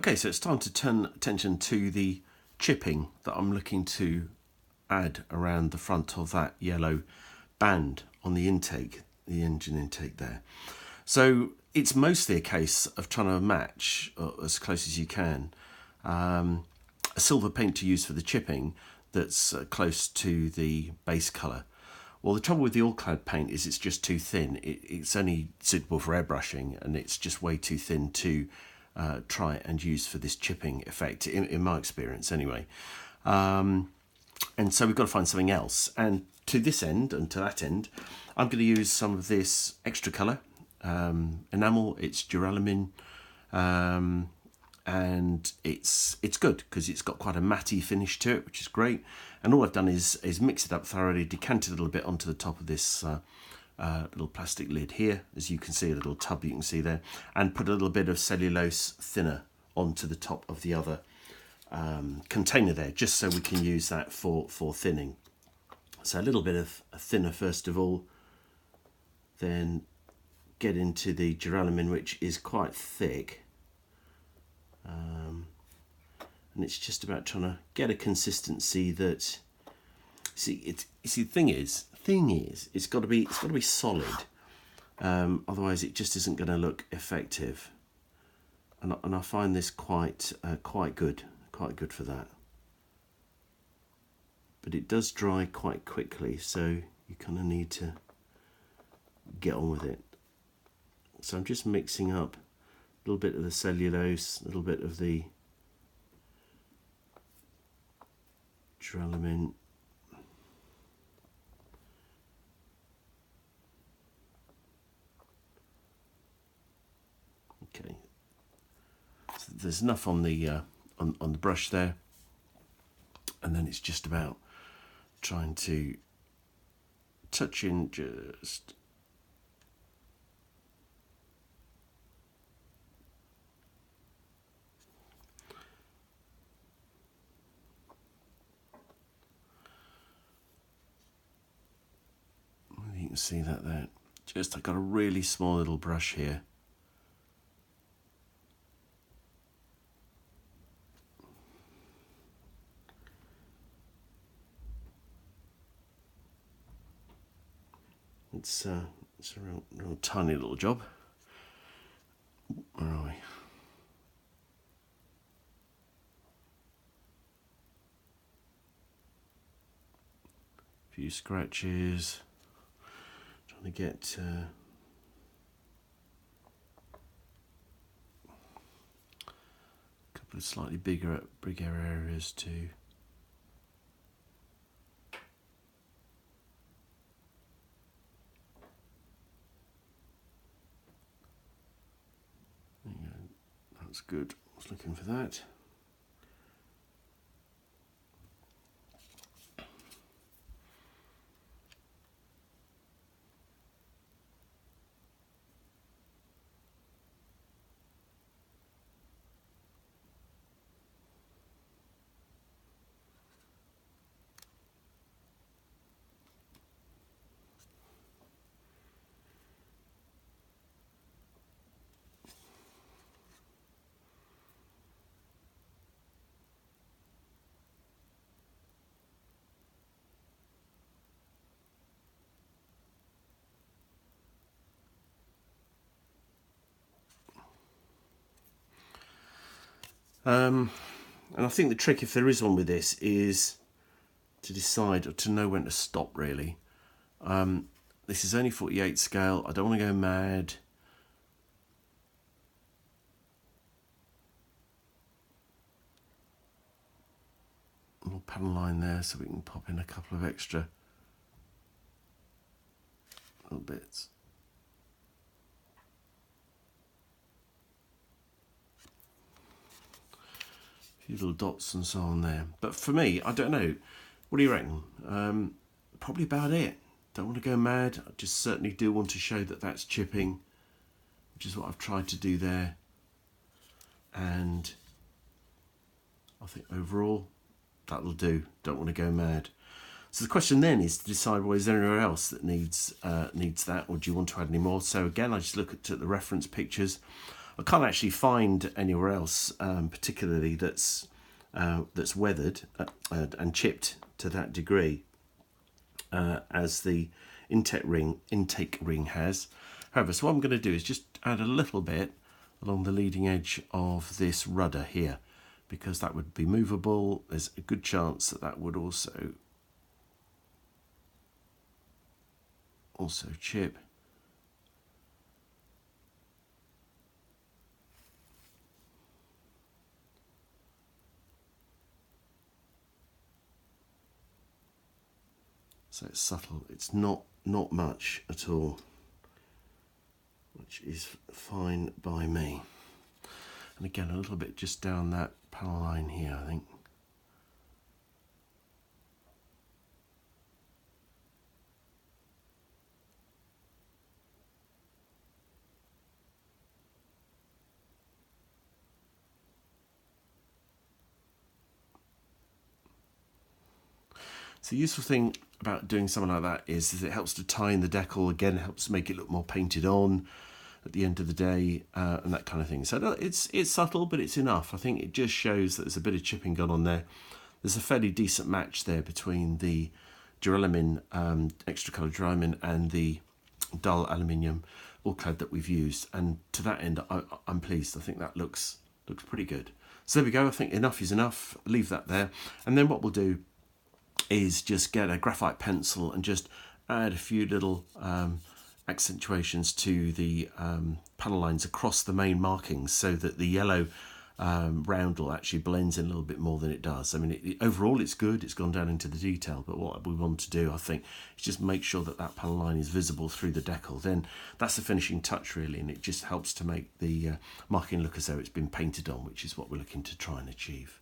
Okay, so it's time to turn attention to the chipping that I'm looking to add around the front of that yellow band on the intake, the engine intake there. So it's mostly a case of trying to match, as close as you can, a silver paint to use for the chipping that's close to the base colour. Well, the trouble with the all-clad paint is it's just too thin. It's only suitable for airbrushing, and it's just way too thin to try and use for this chipping effect, in my experience anyway. And so we've got to find something else. And to this end and to that end, I'm going to use some of this extra colour enamel. It's duralumin, and it's good because it's got quite a matty finish to it, which is great. And all I've done is mix it up thoroughly, decant it a little bit onto the top of this little plastic lid here, as you can see, a little tub you can see there, and put a little bit of cellulose thinner onto the top of the other container there, just so we can use that for thinning. So a little bit of a thinner first of all, then get into the duralumin, which is quite thick, and it's just about trying to get a consistency that, the thing is it's got to be solid, otherwise it just isn't going to look effective, and I find this quite good for that. But it does dry quite quickly, so you kind of need to get on with it. So I'm just mixing up a little bit of the cellulose, a little bit of the duralumin. Okay, so there's enough on the brush there, and then it's just about trying to touch in just you can see that there. Just I've got a really small little brush here. It's a real tiny little job. Where are we? A few scratches. Trying to get a couple of slightly bigger areas too. That's good. I was looking for that. And I think the trick, if there is one with this, is to decide or to know when to stop, really. This is only 48 scale. I don't want to go mad. A little panel line there so we can pop in a couple of extra little bits. A few little dots and so on there. But for me, I don't know. What do you reckon? Probably about it. Don't want to go mad. I just certainly do want to show that that's chipping, which is what I've tried to do there. And I think overall, that'll do. Don't want to go mad. So the question then is to decide, well, is there anywhere else that needs that, or do you want to add any more? So again, I just look at the reference pictures. I can't actually find anywhere else particularly that's weathered and chipped to that degree as the intake ring has. However, so what I'm going to do is just add a little bit along the leading edge of this rudder here, because that would be movable. There's a good chance that that would also chip. So it's subtle, it's not much at all, which is fine by me. And again, a little bit just down that panel line here, I think. So the useful thing about doing something like that is it helps to tie in the decal. Again, it helps make it look more painted on at the end of the day, and that kind of thing. So it's subtle, but it's enough. I think it just shows that there's a bit of chipping gone on there. There's a fairly decent match there between the duralumin, extra coloured duralumin, and the dull aluminium all clad that we've used. And to that end, I'm pleased. I think that looks pretty good. So there we go. I think enough is enough. Leave that there. And then what we'll do is just get a graphite pencil and just add a few little accentuations to the panel lines across the main markings, so that the yellow roundel actually blends in a little bit more than it does. I mean, overall it's good, it's gone down into the detail, but what we want to do, I think, is just make sure that that panel line is visible through the decal. Then that's the finishing touch really, and it just helps to make the marking look as though it's been painted on, which is what we're looking to try and achieve.